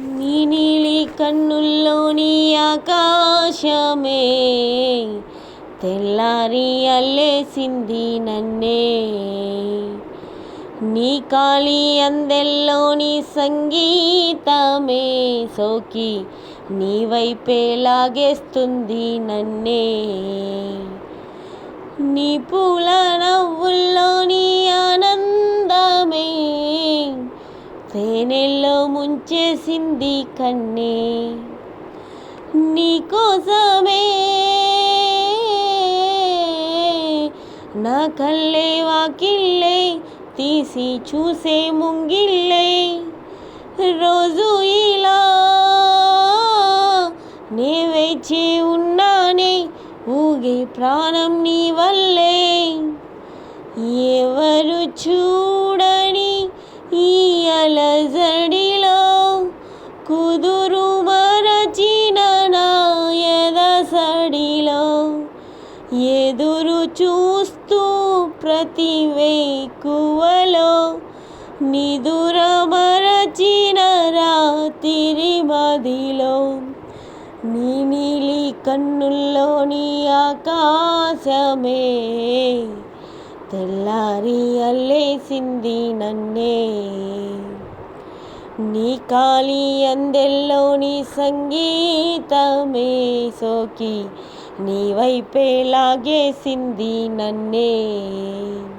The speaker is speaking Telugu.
నీ నీలి కన్నుల్లోని ఆకాశమే తెల్లారి అల్లేసింది నన్నే. నీ కాలి అందెల్లోని సంగీతమే సోకి నీ వైపే లాగేస్తుంది నన్నే. నీ పూల నవ్వుల్లోని ఆనందమే తేనెల్లో ముంచేసింది కన్నే. నీకోసమే నా కళ్ళే వాకిళ్ళే తీసి చూసే ముంగిళ్ళే. రోజు ఇలా నే వేచి ఉన్నానే ఊగే ప్రాణం నీ వల్లే. ఎవరు చూడని ఈ అలజడిలో కుదురు మరచిన నా ఎదసడిలో ఎదురు చూస్తూ ప్రతి వేకువలో నిదుర మరచిన రాత్రి మదిలో నీ నీలి కన్నుల్లోని ఆకాశమే తెల్లారి అల్లేసింది నన్నే. నీ కాలి అందెల్లోని సంగీతమే సోకి నీ వైపే లాగేసింది నన్నే.